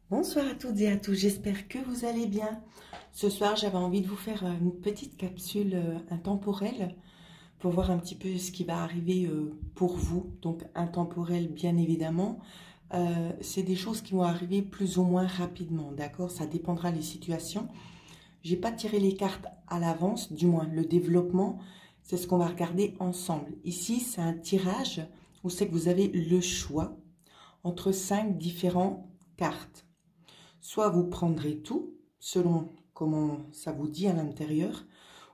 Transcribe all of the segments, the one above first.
Bonsoir à toutes et à tous, j'espère que vous allez bien. Ce soir, j'avais envie de vous faire une petite capsule intemporelle pour voir un petit peu ce qui va arriver pour vous. Donc intemporel, bien évidemment. C'est des choses qui vont arriver plus ou moins rapidement, d'accord? Ça dépendra des situations. J'ai pas tiré les cartes à l'avance, du moins le développement, c'est ce qu'on va regarder ensemble. Ici, c'est un tirage où c'est que vous avez le choix entre 5 différentes cartes. Soit vous prendrez tout, selon comment ça vous dit à l'intérieur,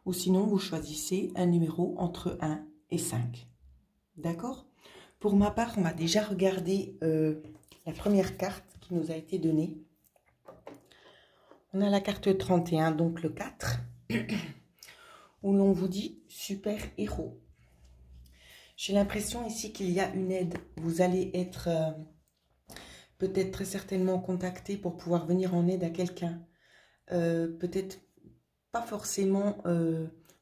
ou sinon vous choisissez un numéro entre 1 et 5. D'accord? Pour ma part, on va déjà regarder la première carte qui nous a été donnée. On a la carte 31, donc le 4, où l'on vous dit super héros. J'ai l'impression ici qu'il y a une aide. Vous allez être peut-être très certainement contacté pour pouvoir venir en aide à quelqu'un. Peut-être pas forcément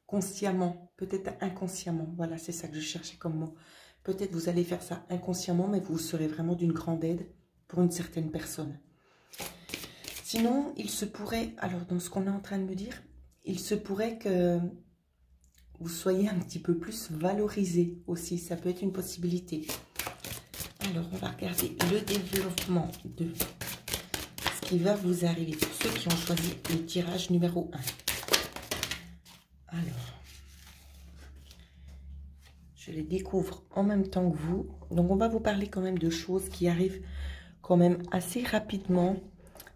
consciemment, peut-être inconsciemment. Voilà, c'est ça que je cherchais comme mot. Peut-être vous allez faire ça inconsciemment, mais vous serez vraiment d'une grande aide pour une certaine personne. Sinon, il se pourrait, alors dans ce qu'on est en train de me dire, il se pourrait que vous soyez un petit peu plus valorisé aussi. Ça peut être une possibilité. Alors, on va regarder le développement de ce qui va vous arriver pour ceux qui ont choisi le tirage numéro 1. Alors, je les découvre en même temps que vous. Donc, on va vous parler quand même de choses qui arrivent quand même assez rapidement.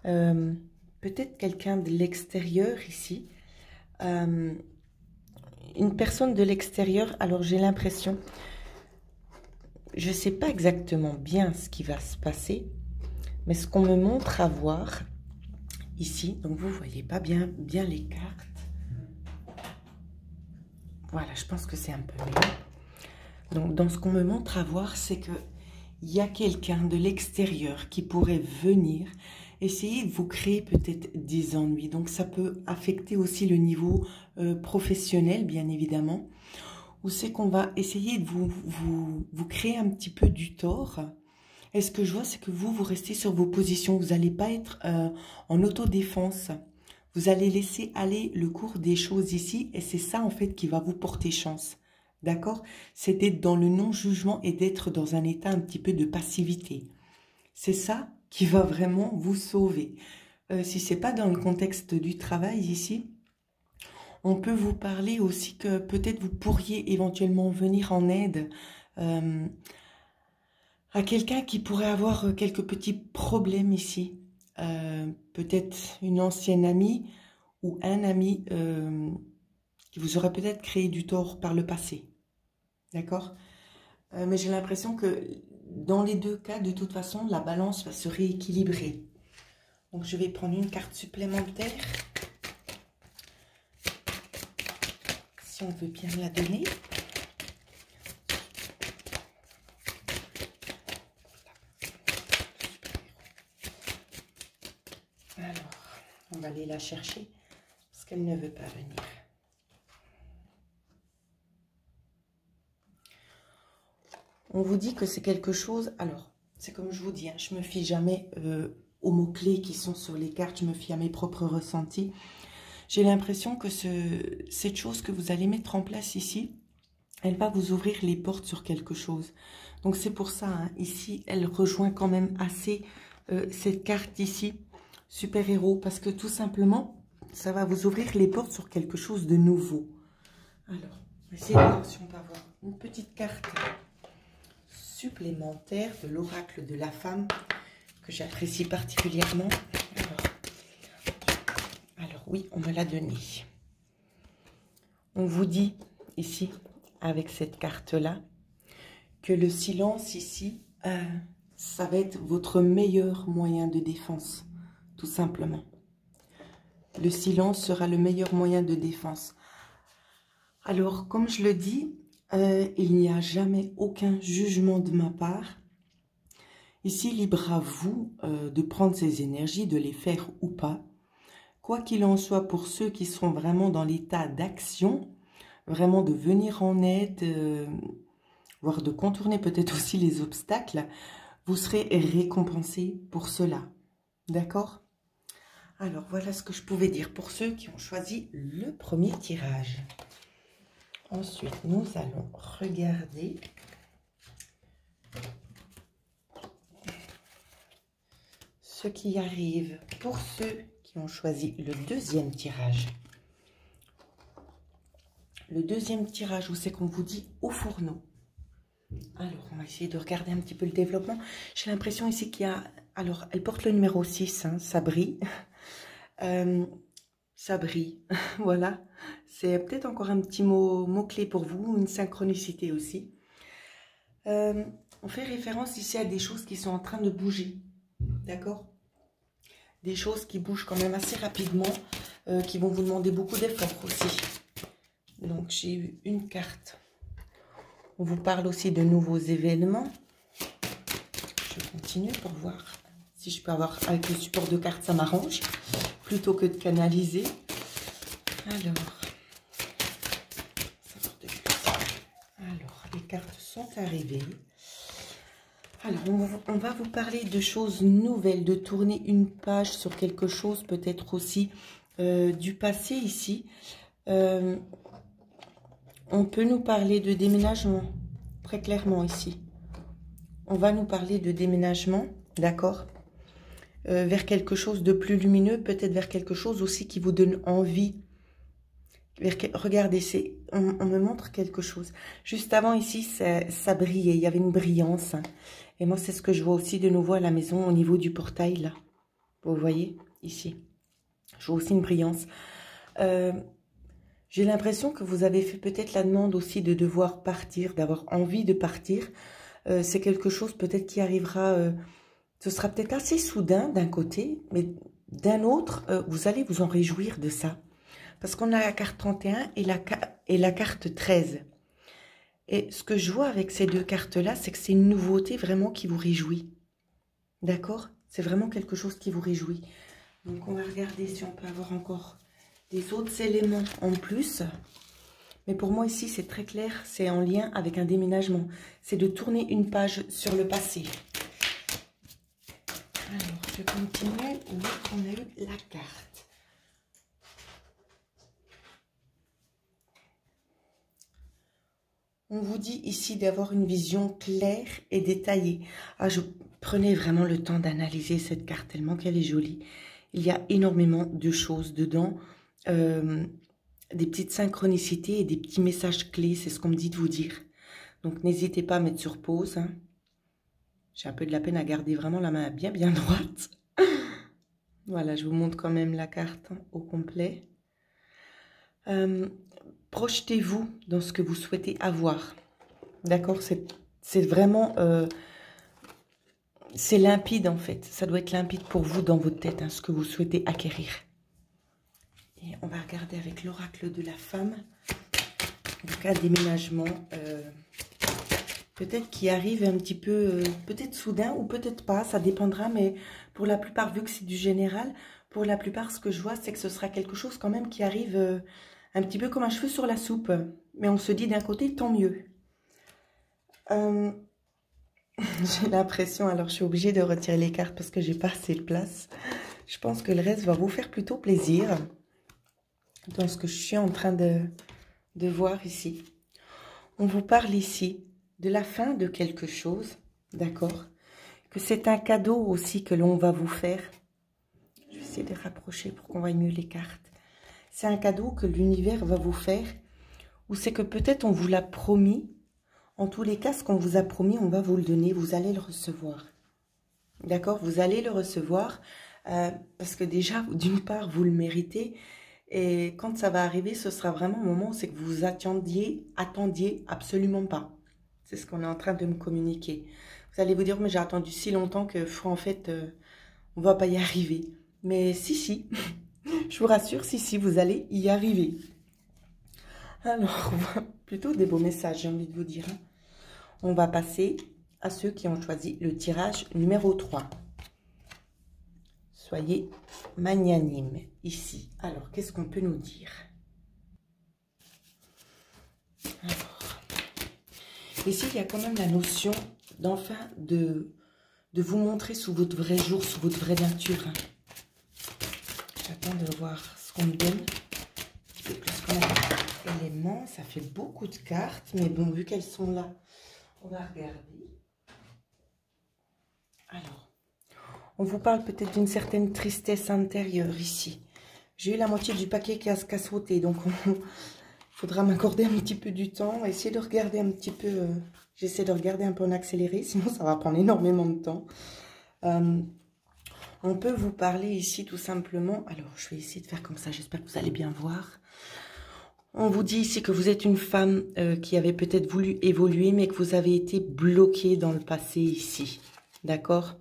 Peut-être quelqu'un de l'extérieur ici. Une personne de l'extérieur, alors j'ai l'impression, je ne sais pas exactement bien ce qui va se passer, mais ce qu'on me montre à voir ici, donc vous ne voyez pas bien les cartes. Voilà, je pense que c'est un peu mieux. Donc, dans ce qu'on me montre à voir, c'est qu'il y a quelqu'un de l'extérieur qui pourrait venir essayer de vous créer peut-être des ennuis. Donc, ça peut affecter aussi le niveau professionnel, bien évidemment. Ou c'est qu'on va essayer de vous créer un petit peu du tort. Et ce que je vois, c'est que vous restez sur vos positions. Vous n'allez pas être en autodéfense. Vous allez laisser aller le cours des choses ici. Et c'est ça, en fait, qui va vous porter chance. D'accord? C'est d'être dans le non-jugement et d'être dans un état un petit peu de passivité. C'est ça qui va vraiment vous sauver. Si ce n'est pas dans le contexte du travail ici, on peut vous parler aussi que peut-être vous pourriez éventuellement venir en aide à quelqu'un qui pourrait avoir quelques petits problèmes ici. Peut-être une ancienne amie ou un ami qui vous aurait peut-être créé du tort par le passé. D'accord? Mais j'ai l'impression que dans les deux cas, de toute façon, la balance va se rééquilibrer. Donc, je vais prendre une carte supplémentaire. Si on veut bien la donner. Alors, on va aller la chercher parce qu'elle ne veut pas venir. On vous dit que c'est quelque chose, alors, c'est comme je vous dis, hein, je ne me fie jamais aux mots-clés qui sont sur les cartes, je me fie à mes propres ressentis. J'ai l'impression que cette chose que vous allez mettre en place ici, elle va vous ouvrir les portes sur quelque chose. Donc c'est pour ça, hein, ici, elle rejoint quand même assez cette carte ici, super-héros, parce que tout simplement, ça va vous ouvrir les portes sur quelque chose de nouveau. Alors, on va essayer de voir si on peut avoir une petite carte supplémentaire de l'oracle de la femme que j'apprécie particulièrement. Alors oui, on me l'a donné. On vous dit ici, avec cette carte-là, que le silence ici, ça va être votre meilleur moyen de défense, tout simplement. Le silence sera le meilleur moyen de défense. Alors, comme je le dis, il n'y a jamais aucun jugement de ma part. Ici, libre à vous de prendre ces énergies, de les faire ou pas. Quoi qu'il en soit, pour ceux qui seront vraiment dans l'état d'action, vraiment de venir en aide, voire de contourner peut-être aussi les obstacles, vous serez récompensé pour cela. D'accord? Alors, voilà ce que je pouvais dire pour ceux qui ont choisi le premier tirage. Ensuite, nous allons regarder ce qui arrive pour ceux qui ont choisi le deuxième tirage. Le deuxième tirage où c'est qu'on vous dit au fourneau. Alors, on va essayer de regarder un petit peu le développement. J'ai l'impression ici qu'il y a... Alors, elle porte le numéro 6, hein, ça brille. Ça brille, voilà. C'est peut-être encore un petit mot-clé pour vous, une synchronicité aussi. On fait référence ici à des choses qui sont en train de bouger, d'accord? Des choses qui bougent quand même assez rapidement, qui vont vous demander beaucoup d'efforts aussi. Donc, j'ai eu une carte. On vous parle aussi de nouveaux événements. Je continue pour voir si je peux avoir, avec le support de cartes, ça m'arrange, plutôt que de canaliser. Alors, les cartes sont arrivées. Alors, on va vous parler de choses nouvelles, de tourner une page sur quelque chose, peut-être aussi du passé ici. On peut nous parler de déménagement, très clairement ici. On va nous parler de déménagement, d'accord, vers quelque chose de plus lumineux, peut-être vers quelque chose aussi qui vous donne envie. Regardez, on me montre quelque chose. Juste avant ici, ça brillait, il y avait une brillance. Et moi, c'est ce que je vois aussi de nouveau à la maison, au niveau du portail, là. Vous voyez, ici. Je vois aussi une brillance. J'ai l'impression que vous avez fait peut-être la demande aussi de devoir partir, d'avoir envie de partir. C'est quelque chose peut-être qui arrivera, ce sera peut-être assez soudain d'un côté, mais d'un autre, vous allez vous en réjouir de ça. Parce qu'on a la carte 31 et la carte 13. Et ce que je vois avec ces deux cartes-là, c'est que c'est une nouveauté vraiment qui vous réjouit. D'accord? C'est vraiment quelque chose qui vous réjouit. Donc, on va regarder si on peut avoir encore des autres éléments en plus. Mais pour moi, ici, c'est très clair. C'est en lien avec un déménagement. C'est de tourner une page sur le passé. Alors, je continue. Où on a eu la carte. On vous dit ici d'avoir une vision claire et détaillée. Ah, je prenais vraiment le temps d'analyser cette carte tellement qu'elle est jolie. Il y a énormément de choses dedans. Des petites synchronicités et des petits messages clés. C'est ce qu'on me dit de vous dire. Donc, n'hésitez pas à mettre sur pause. Hein. J'ai un peu de la peine à garder vraiment la main bien droite. Voilà, je vous montre quand même la carte hein, au complet. Projetez-vous dans ce que vous souhaitez avoir. D'accord? C'est vraiment... c'est limpide en fait. Ça doit être limpide pour vous dans votre tête, hein, ce que vous souhaitez acquérir. Et on va regarder avec l'oracle de la femme. Donc un déménagement. Peut-être qui arrive un petit peu... peut-être soudain ou peut-être pas. Ça dépendra. Mais pour la plupart, vu que c'est du général, pour la plupart, ce que je vois, c'est que ce sera quelque chose quand même qui arrive... un petit peu comme un cheveu sur la soupe. Mais on se dit d'un côté, tant mieux. J'ai l'impression, alors je suis obligée de retirer les cartes parce que j'ai pas assez de place. Je pense que le reste va vous faire plutôt plaisir. Dans ce que je suis en train de voir ici. On vous parle ici de la fin de quelque chose. D'accord? Que c'est un cadeau aussi que l'on va vous faire. Je vais essayer de rapprocher pour qu'on voie mieux les cartes. C'est un cadeau que l'univers va vous faire, ou c'est que peut-être on vous l'a promis. En tous les cas, ce qu'on vous a promis, on va vous le donner, vous allez le recevoir. D'accord? Vous allez le recevoir, parce que déjà, d'une part, vous le méritez, et quand ça va arriver, ce sera vraiment un moment où c'est que vous attendiez absolument pas. C'est ce qu'on est en train de me communiquer. Vous allez vous dire, mais j'ai attendu si longtemps que, en fait, on va pas y arriver. Mais si. Je vous rassure, si, vous allez y arriver. Alors, plutôt des beaux messages, j'ai envie de vous dire. On va passer à ceux qui ont choisi le tirage numéro 3. Soyez magnanimes ici. Alors, qu'est-ce qu'on peut nous dire? Alors, ici, il y a quand même la notion d'enfin de de vous montrer sous votre vrai jour, sous votre vraie nature. Hein. J'attends de voir ce qu'on me donne. Un petit peu plus comme élément. Ça fait beaucoup de cartes, mais bon, vu qu'elles sont là, on va regarder. Alors, on vous parle peut-être d'une certaine tristesse intérieure ici. J'ai eu la moitié du paquet qui a sauté, donc il faudra m'accorder un petit peu du temps. Essayer de regarder un petit peu, j'essaie de regarder un peu en accéléré, sinon ça va prendre énormément de temps. On peut vous parler ici tout simplement, alors je vais essayer de faire comme ça, j'espère que vous allez bien voir. On vous dit ici que vous êtes une femme qui avait peut-être voulu évoluer, mais que vous avez été bloquée dans le passé ici, d'accord?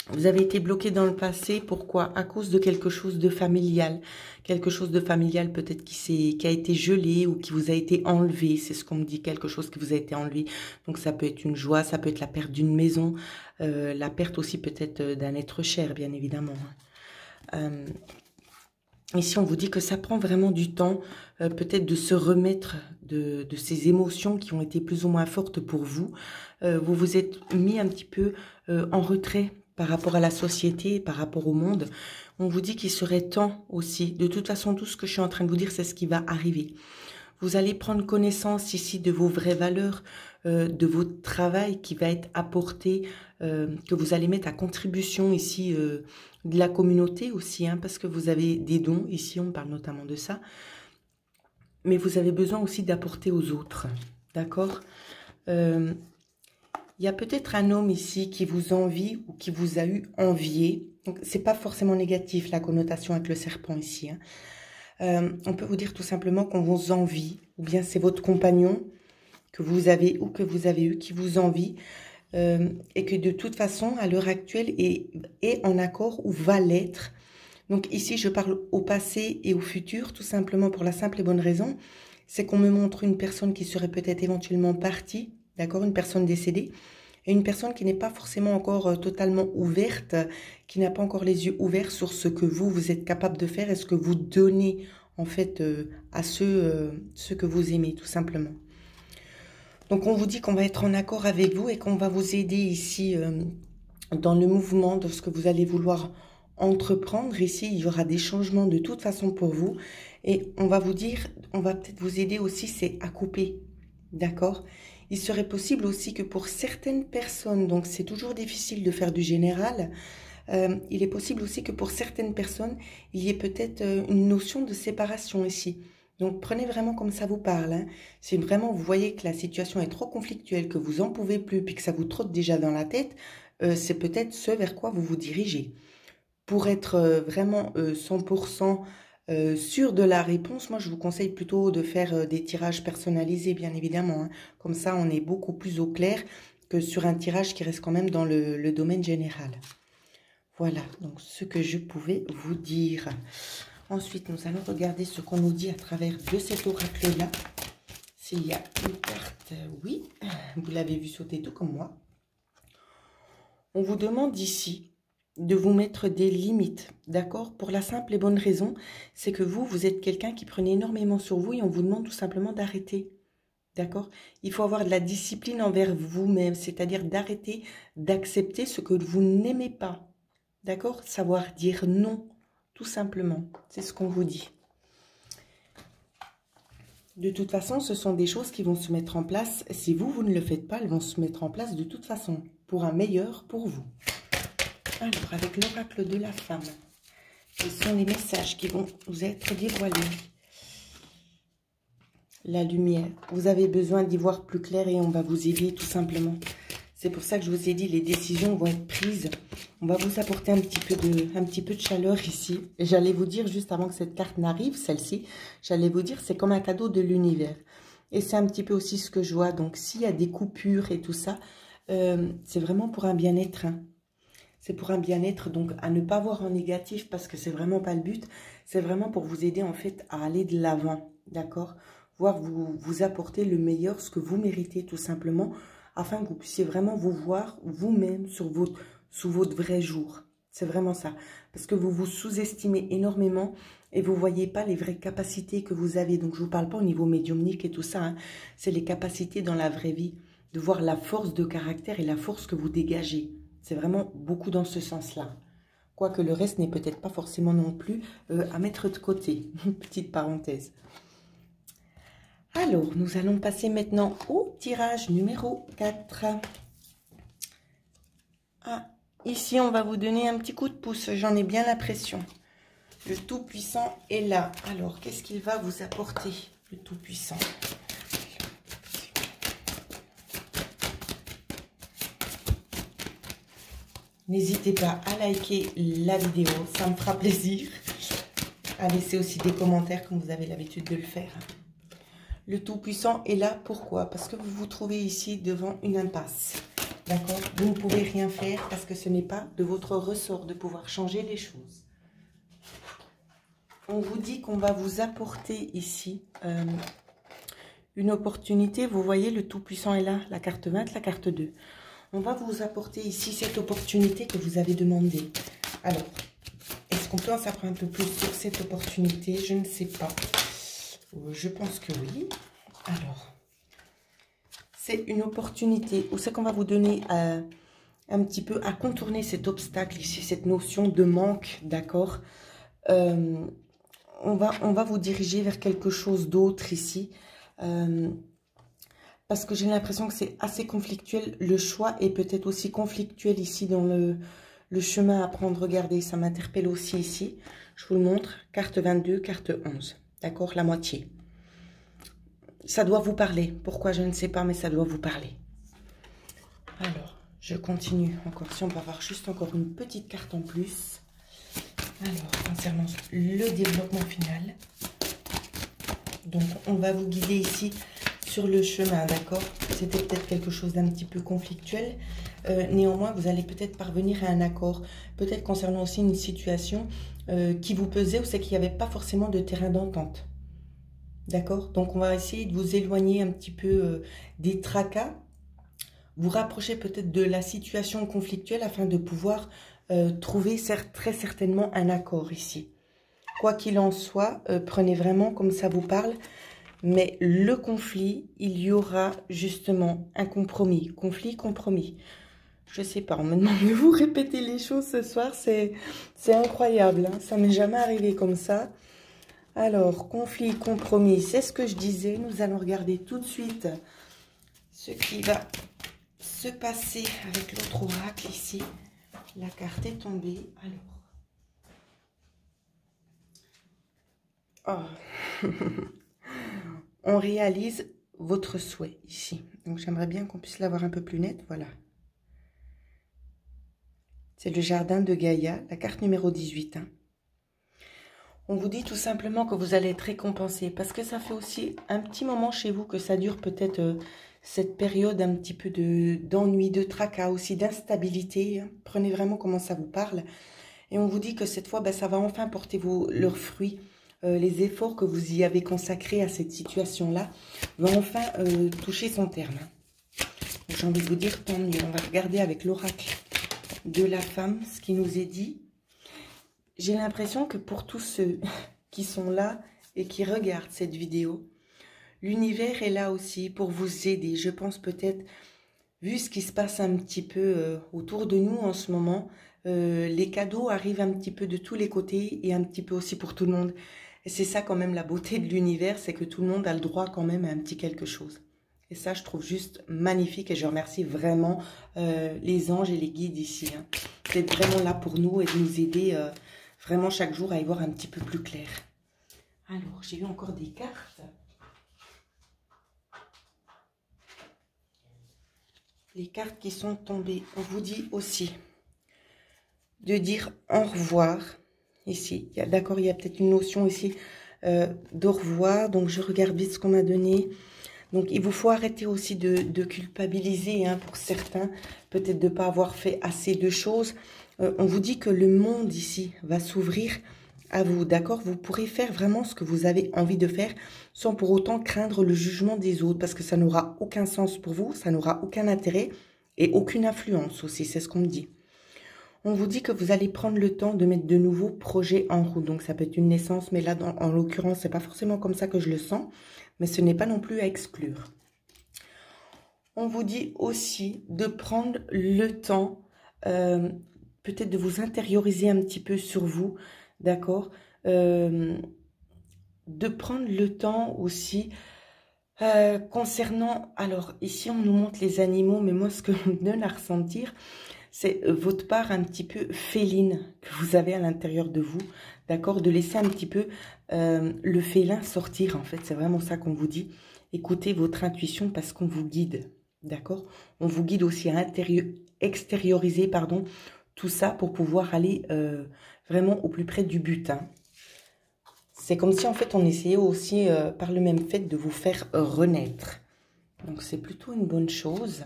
Vous avez été bloqué dans le passé, pourquoi? À cause de quelque chose de familial. Quelque chose de familial peut-être qui a été gelé ou qui vous a été enlevé. C'est ce qu'on me dit, quelque chose qui vous a été enlevé. Donc ça peut être une joie, ça peut être la perte d'une maison, la perte aussi peut-être d'un être cher, bien évidemment. Ici, on vous dit que ça prend vraiment du temps, peut-être de se remettre de ces émotions qui ont été plus ou moins fortes pour vous. Vous vous êtes mis un petit peu en retrait par rapport à la société, par rapport au monde. On vous dit qu'il serait temps aussi. De toute façon, tout ce que je suis en train de vous dire, c'est ce qui va arriver. Vous allez prendre connaissance ici de vos vraies valeurs, de votre travail qui va être apporté, que vous allez mettre à contribution ici de la communauté aussi, hein, parce que vous avez des dons, ici on parle notamment de ça, mais vous avez besoin aussi d'apporter aux autres, d'accord? Il y a peut-être un homme ici qui vous envie ou qui vous a eu envié. Donc, c'est pas forcément négatif, la connotation avec le serpent ici. Hein. On peut vous dire tout simplement qu'on vous envie, ou bien c'est votre compagnon que vous avez ou que vous avez eu qui vous envie, et que de toute façon, à l'heure actuelle, est en accord ou va l'être. Donc ici, je parle au passé et au futur, tout simplement pour la simple et bonne raison, c'est qu'on me montre une personne qui serait peut-être éventuellement partie, d'accord, une personne décédée, et une personne qui n'est pas forcément encore totalement ouverte, qui n'a pas encore les yeux ouverts sur ce que vous êtes capable de faire et ce que vous donnez en fait à ceux que vous aimez, tout simplement. Donc on vous dit qu'on va être en accord avec vous et qu'on va vous aider ici dans le mouvement de ce que vous allez vouloir entreprendre. Ici, il y aura des changements de toute façon pour vous. Et on va vous dire, on va peut-être vous aider aussi, c'est à couper. D'accord? Il serait possible aussi que pour certaines personnes, donc c'est toujours difficile de faire du général, il est possible aussi que pour certaines personnes, il y ait peut-être une notion de séparation ici. Donc prenez vraiment comme ça vous parle. Hein. Si vraiment vous voyez que la situation est trop conflictuelle, que vous n'en pouvez plus, puis que ça vous trotte déjà dans la tête, c'est peut-être ce vers quoi vous vous dirigez. Pour être vraiment 100% sûr de la réponse, moi je vous conseille plutôt de faire des tirages personnalisés, bien évidemment. Hein. Comme ça, on est beaucoup plus au clair que sur un tirage qui reste quand même dans le domaine général. Voilà, donc ce que je pouvais vous dire. Ensuite, nous allons regarder ce qu'on nous dit à travers de cet oracle-là. S'il y a une carte, oui, vous l'avez vu sauter tout comme moi. On vous demande ici de vous mettre des limites, d'accord? Pour la simple et bonne raison, c'est que vous êtes quelqu'un qui prenait énormément sur vous et on vous demande tout simplement d'arrêter, d'accord? Il faut avoir de la discipline envers vous-même, c'est-à-dire d'arrêter d'accepter ce que vous n'aimez pas, d'accord? Savoir dire non. Tout simplement, c'est ce qu'on vous dit. De toute façon, ce sont des choses qui vont se mettre en place. Si vous ne le faites pas, elles vont se mettre en place de toute façon, pour un meilleur pour vous. Alors, avec l'oracle de la femme, quels sont les messages qui vont vous être dévoilés? La lumière. Vous avez besoin d'y voir plus clair et on va vous aider tout simplement. C'est pour ça que je vous ai dit, les décisions vont être prises. On va vous apporter un petit peu de chaleur ici. J'allais vous dire, juste avant que cette carte n'arrive, celle-ci, j'allais vous dire, c'est comme un cadeau de l'univers. Et c'est un petit peu aussi ce que je vois. Donc, s'il y a des coupures et tout ça, c'est vraiment pour un bien-être. Hein. C'est pour un bien-être, donc à ne pas voir en négatif parce que c'est vraiment pas le but. C'est vraiment pour vous aider en fait à aller de l'avant, d'accord? Voir vous apporter le meilleur, ce que vous méritez tout simplement, afin que vous puissiez vraiment vous voir vous-même sous votre vrai jour. C'est vraiment ça. Parce que vous vous sous-estimez énormément et vous ne voyez pas les vraies capacités que vous avez. Donc, je ne vous parle pas au niveau médiumnique et tout ça. Hein. C'est les capacités dans la vraie vie. de voir la force de caractère et la force que vous dégagez. C'est vraiment beaucoup dans ce sens-là. Quoique le reste n'est peut-être pas forcément non plus à mettre de côté. Petite parenthèse. Alors, nous allons passer maintenant au tirage numéro 4. Ah, ici, on va vous donner un petit coup de pouce. J'en ai bien l'impression. Le Tout-Puissant est là. Alors, qu'est-ce qu'il va vous apporter, le Tout-Puissant? N'hésitez pas à liker la vidéo, ça me fera plaisir. À laisser aussi des commentaires comme vous avez l'habitude de le faire. Le Tout-Puissant est là, pourquoi? Parce que vous vous trouvez ici devant une impasse. D'accord? Vous ne pouvez rien faire parce que ce n'est pas de votre ressort de pouvoir changer les choses. On vous dit qu'on va vous apporter ici une opportunité. Vous voyez, le Tout-Puissant est là, la carte 20, la carte 2. On va vous apporter ici cette opportunité que vous avez demandée. Alors, est-ce qu'on peut en savoir un peu plus sur cette opportunité? Je ne sais pas. Je pense que oui. Alors, c'est une opportunité où c'est qu'on va vous donner un petit peu à contourner cet obstacle ici, cette notion de manque, d'accord? On va vous diriger vers quelque chose d'autre ici. Parce que j'ai l'impression que c'est assez conflictuel. Le choix est peut-être aussi conflictuel ici dans le chemin à prendre. Regardez, ça m'interpelle aussi ici. Je vous le montre. Carte 22, carte 11. D'accord, la moitié. Ça doit vous parler. Pourquoi, je ne sais pas, mais ça doit vous parler. Alors, je continue encore. Si on peut avoir juste encore une petite carte en plus. Alors, concernant le développement final. Donc, on va vous guider ici sur le chemin, d'accord? C'était peut-être quelque chose d'un petit peu conflictuel. Néanmoins, vous allez peut-être parvenir à un accord. Peut-être concernant aussi une situation qui vous pesait ou c'est qu'il n'y avait pas forcément de terrain d'entente. D'accord? Donc, on va essayer de vous éloigner un petit peu des tracas. Vous rapprocher peut-être de la situation conflictuelle afin de pouvoir trouver très certainement un accord ici. Quoi qu'il en soit, prenez vraiment comme ça vous parle. Mais le conflit, il y aura justement un compromis. Conflit, compromis. Je ne sais pas, on me demande de vous répéter les choses ce soir. C'est incroyable, hein, ça m'est jamais arrivé comme ça. Alors, conflit, compromis, c'est ce que je disais. Nous allons regarder tout de suite ce qui va se passer avec l'autre oracle ici. La carte est tombée. Alors. Oh. On réalise votre souhait ici. Donc, j'aimerais bien qu'on puisse l'avoir un peu plus net. Voilà. C'est le jardin de Gaïa, la carte numéro 18. Hein. On vous dit tout simplement que vous allez être récompensé parce que ça fait aussi un petit moment chez vous que ça dure peut-être cette période un petit peu d'ennui, de tracas, aussi d'instabilité. Hein. Prenez vraiment comment ça vous parle. Et on vous dit que cette fois, ben, ça va enfin porter leurs fruits. Les efforts que vous y avez consacrés à cette situation-là vont enfin toucher son terme. J'ai envie de vous dire tant mieux. On va regarder avec l'oracle de la femme ce qui nous est dit. J'ai l'impression que pour tous ceux qui sont là et qui regardent cette vidéo, l'univers est là aussi pour vous aider. Je pense peut-être, vu ce qui se passe un petit peu autour de nous en ce moment, les cadeaux arrivent un petit peu de tous les côtés et un petit peu aussi pour tout le monde. Et c'est ça quand même la beauté de l'univers, c'est que tout le monde a le droit quand même à un petit quelque chose. Et ça, je trouve juste magnifique et je remercie vraiment les anges et les guides ici. Hein. Vous êtes vraiment là pour nous et de nous aider vraiment chaque jour à y voir un petit peu plus clair. Alors, j'ai eu encore des cartes. Les cartes qui sont tombées, on vous dit aussi de dire au revoir. Ici, d'accord, il y a peut-être une notion ici d'au revoir. Donc, je regarde vite ce qu'on m'a donné. Donc, il vous faut arrêter aussi de culpabiliser hein, pour certains. Peut-être de ne pas avoir fait assez de choses. On vous dit que le monde ici va s'ouvrir à vous, d'accord? Vous pourrez faire vraiment ce que vous avez envie de faire sans pour autant craindre le jugement des autres. Parce que ça n'aura aucun sens pour vous, ça n'aura aucun intérêt et aucune influence aussi, c'est ce qu'on me dit. On vous dit que vous allez prendre le temps de mettre de nouveaux projets en route. Donc, ça peut être une naissance, mais là, en l'occurrence, c'est pas forcément comme ça que je le sens. Mais ce n'est pas non plus à exclure. On vous dit aussi de prendre le temps, peut-être de vous intérioriser un petit peu sur vous, d'accord, de prendre le temps aussi concernant, alors ici on nous montre les animaux, mais moi ce que je me donne à ressentir, c'est votre part un petit peu féline que vous avez à l'intérieur de vous, d'accord, de laisser un petit peu le félin sortir, en fait, c'est vraiment ça qu'on vous dit. Écoutez votre intuition parce qu'on vous guide. D'accord? On vous guide aussi à extérioriser, pardon, tout ça pour pouvoir aller vraiment au plus près du but. Hein. C'est comme si en fait on essayait aussi par le même fait de vous faire renaître. Donc c'est plutôt une bonne chose.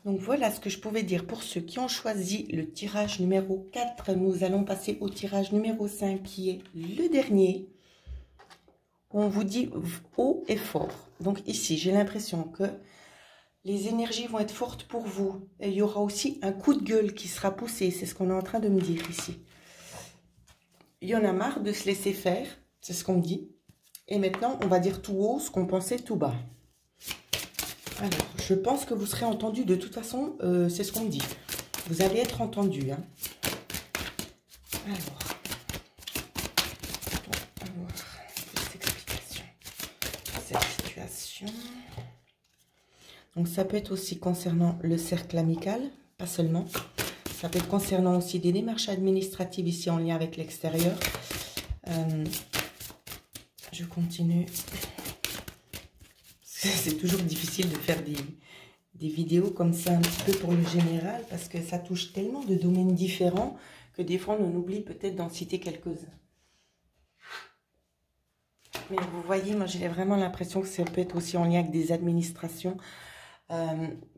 Donc voilà ce que je pouvais dire pour ceux qui ont choisi le tirage numéro 4. Nous allons passer au tirage numéro 5 qui est le dernier. On vous dit haut et fort. Donc ici, j'ai l'impression que les énergies vont être fortes pour vous. Et il y aura aussi un coup de gueule qui sera poussé. C'est ce qu'on est en train de me dire ici. Il y en a marre de se laisser faire. C'est ce qu'on me dit. Et maintenant, on va dire tout haut ce qu'on pensait tout bas. Alors, je pense que vous serez entendu. De toute façon, c'est ce qu'on me dit. Vous allez être entendu. Hein. Alors. Donc ça peut être aussi concernant le cercle amical, pas seulement. Ça peut être concernant aussi des démarches administratives ici en lien avec l'extérieur. Je continue. C'est toujours difficile de faire des vidéos comme ça un petit peu pour le général parce que ça touche tellement de domaines différents que des fois on oublie peut-être d'en citer quelques-uns. Mais vous voyez, moi j'ai vraiment l'impression que ça peut être aussi en lien avec des administrations,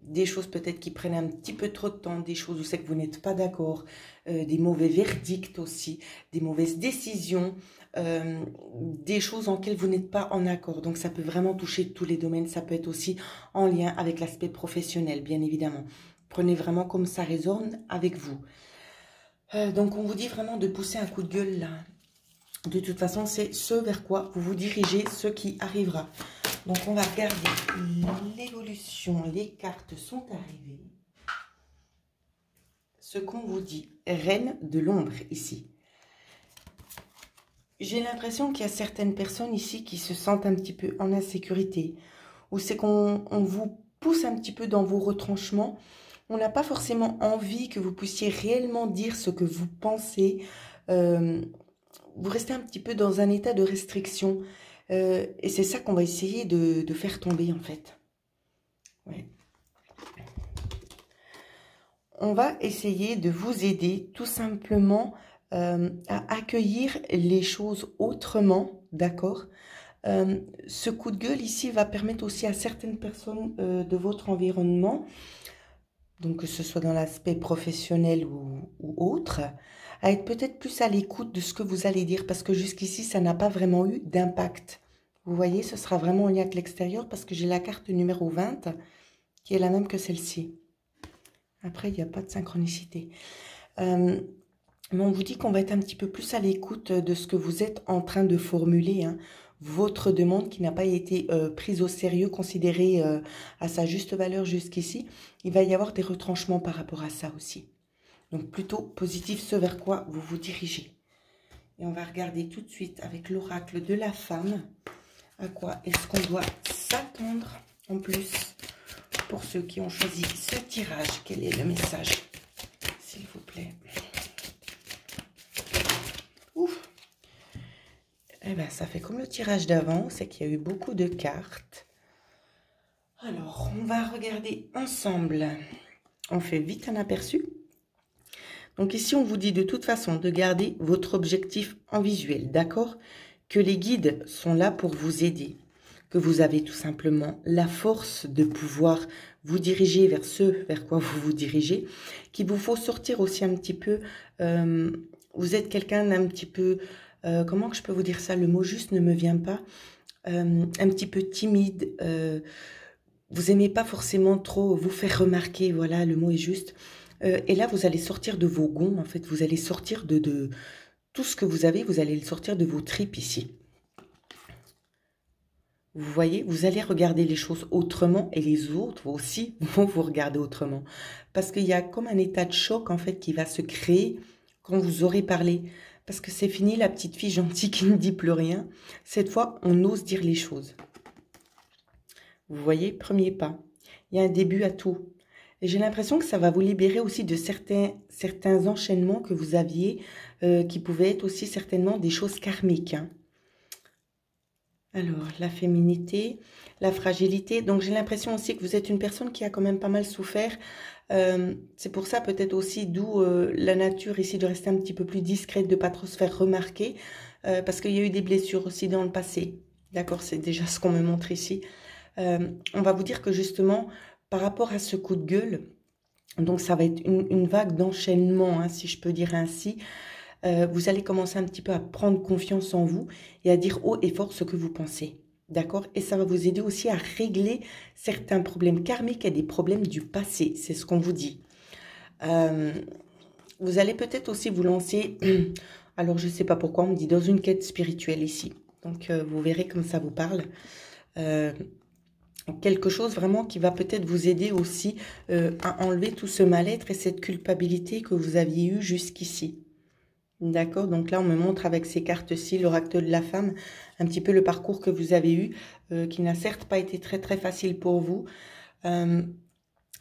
des choses peut-être qui prennent un petit peu trop de temps, des choses où c'est que vous n'êtes pas d'accord, des mauvais verdicts aussi, des mauvaises décisions, des choses en lesquelles vous n'êtes pas en accord. Donc ça peut vraiment toucher tous les domaines, ça peut être aussi en lien avec l'aspect professionnel, bien évidemment. Prenez vraiment comme ça résonne avec vous. Donc on vous dit vraiment de pousser un coup de gueule là. De toute façon, c'est ce vers quoi vous vous dirigez, ce qui arrivera. Donc, on va regarder l'évolution. Les cartes sont arrivées. Ce qu'on vous dit, reine de l'ombre ici. J'ai l'impression qu'il y a certaines personnes ici qui se sentent un petit peu en insécurité. Ou c'est qu'on vous pousse un petit peu dans vos retranchements. On n'a pas forcément envie que vous puissiez réellement dire ce que vous pensez. Vous restez un petit peu dans un état de restriction. Et c'est ça qu'on va essayer de faire tomber, en fait. Ouais. On va essayer de vous aider tout simplement à accueillir les choses autrement, d'accord? Ce coup de gueule ici va permettre aussi à certaines personnes de votre environnement, donc que ce soit dans l'aspect professionnel ou autre, à être peut-être plus à l'écoute de ce que vous allez dire, parce que jusqu'ici, ça n'a pas vraiment eu d'impact. Vous voyez, ce sera vraiment en lien avec l'extérieur, parce que j'ai la carte numéro 20, qui est la même que celle-ci. Après, il n'y a pas de synchronicité. Mais on vous dit qu'on va être un petit peu plus à l'écoute de ce que vous êtes en train de formuler, hein. Votre demande qui n'a pas été prise au sérieux, considérée à sa juste valeur jusqu'ici. Il va y avoir des retranchements par rapport à ça aussi. Donc, plutôt positif, ce vers quoi vous vous dirigez. Et on va regarder tout de suite avec l'oracle de la femme. À quoi est-ce qu'on doit s'attendre en plus pour ceux qui ont choisi ce tirage? Quel est le message, s'il vous plaît? Ouf! Eh bien, ça fait comme le tirage d'avant, c'est qu'il y a eu beaucoup de cartes. Alors, on va regarder ensemble. On fait vite un aperçu. Donc ici, on vous dit de toute façon de garder votre objectif en visuel, d'accord? Que les guides sont là pour vous aider. Que vous avez tout simplement la force de pouvoir vous diriger vers ce vers quoi vous vous dirigez. Qu'il vous faut sortir aussi un petit peu... vous êtes quelqu'un d'un petit peu... comment que je peux vous dire ça? Le mot juste ne me vient pas. Un petit peu timide. Vous aimez pas forcément trop vous faire remarquer. Voilà, le mot est juste. Et là, vous allez sortir de vos gonds, en fait. Vous allez sortir de tout ce que vous avez. Vous allez le sortir de vos tripes ici. Vous voyez, vous allez regarder les choses autrement et les autres aussi vont vous regarder autrement. Parce qu'il y a comme un état de choc en fait qui va se créer quand vous aurez parlé. Parce que c'est fini la petite fille gentille qui ne dit plus rien. Cette fois, on ose dire les choses. Vous voyez, premier pas. Il y a un début à tout. Et j'ai l'impression que ça va vous libérer aussi de certains enchaînements que vous aviez, qui pouvaient être aussi certainement des choses karmiques, hein. Alors, la féminité, la fragilité. Donc, j'ai l'impression aussi que vous êtes une personne qui a quand même pas mal souffert. C'est pour ça peut-être aussi d'où la nature ici de rester un petit peu plus discrète, de ne pas trop se faire remarquer. Parce qu'il y a eu des blessures aussi dans le passé. D'accord, c'est déjà ce qu'on me montre ici. On va vous dire que justement, par rapport à ce coup de gueule, donc ça va être une vague d'enchaînement, hein, si je peux dire ainsi. Vous allez commencer un petit peu à prendre confiance en vous et à dire haut et fort ce que vous pensez. D'accord? Et ça va vous aider aussi à régler certains problèmes karmiques et des problèmes du passé. C'est ce qu'on vous dit. Vous allez peut-être aussi vous lancer, alors je ne sais pas pourquoi, on me dit dans une quête spirituelle ici. Donc vous verrez comme ça vous parle. Quelque chose vraiment qui va peut-être vous aider aussi à enlever tout ce mal-être et cette culpabilité que vous aviez eue jusqu'ici. D'accord, donc là on me montre avec ces cartes-ci, l'oracle de la femme, un petit peu le parcours que vous avez eu, qui n'a certes pas été très très facile pour vous, mais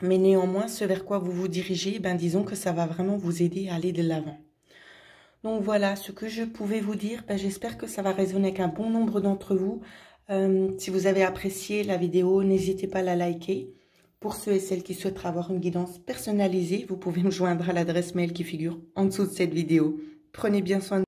néanmoins ce vers quoi vous vous dirigez, ben disons que ça va vraiment vous aider à aller de l'avant. Donc voilà ce que je pouvais vous dire, ben, j'espère que ça va résonner avec un bon nombre d'entre vous. Si vous avez apprécié la vidéo, n'hésitez pas à la liker. Pour ceux et celles qui souhaiteraient avoir une guidance personnalisée, vous pouvez me joindre à l'adresse mail qui figure en dessous de cette vidéo. Prenez bien soin de vous.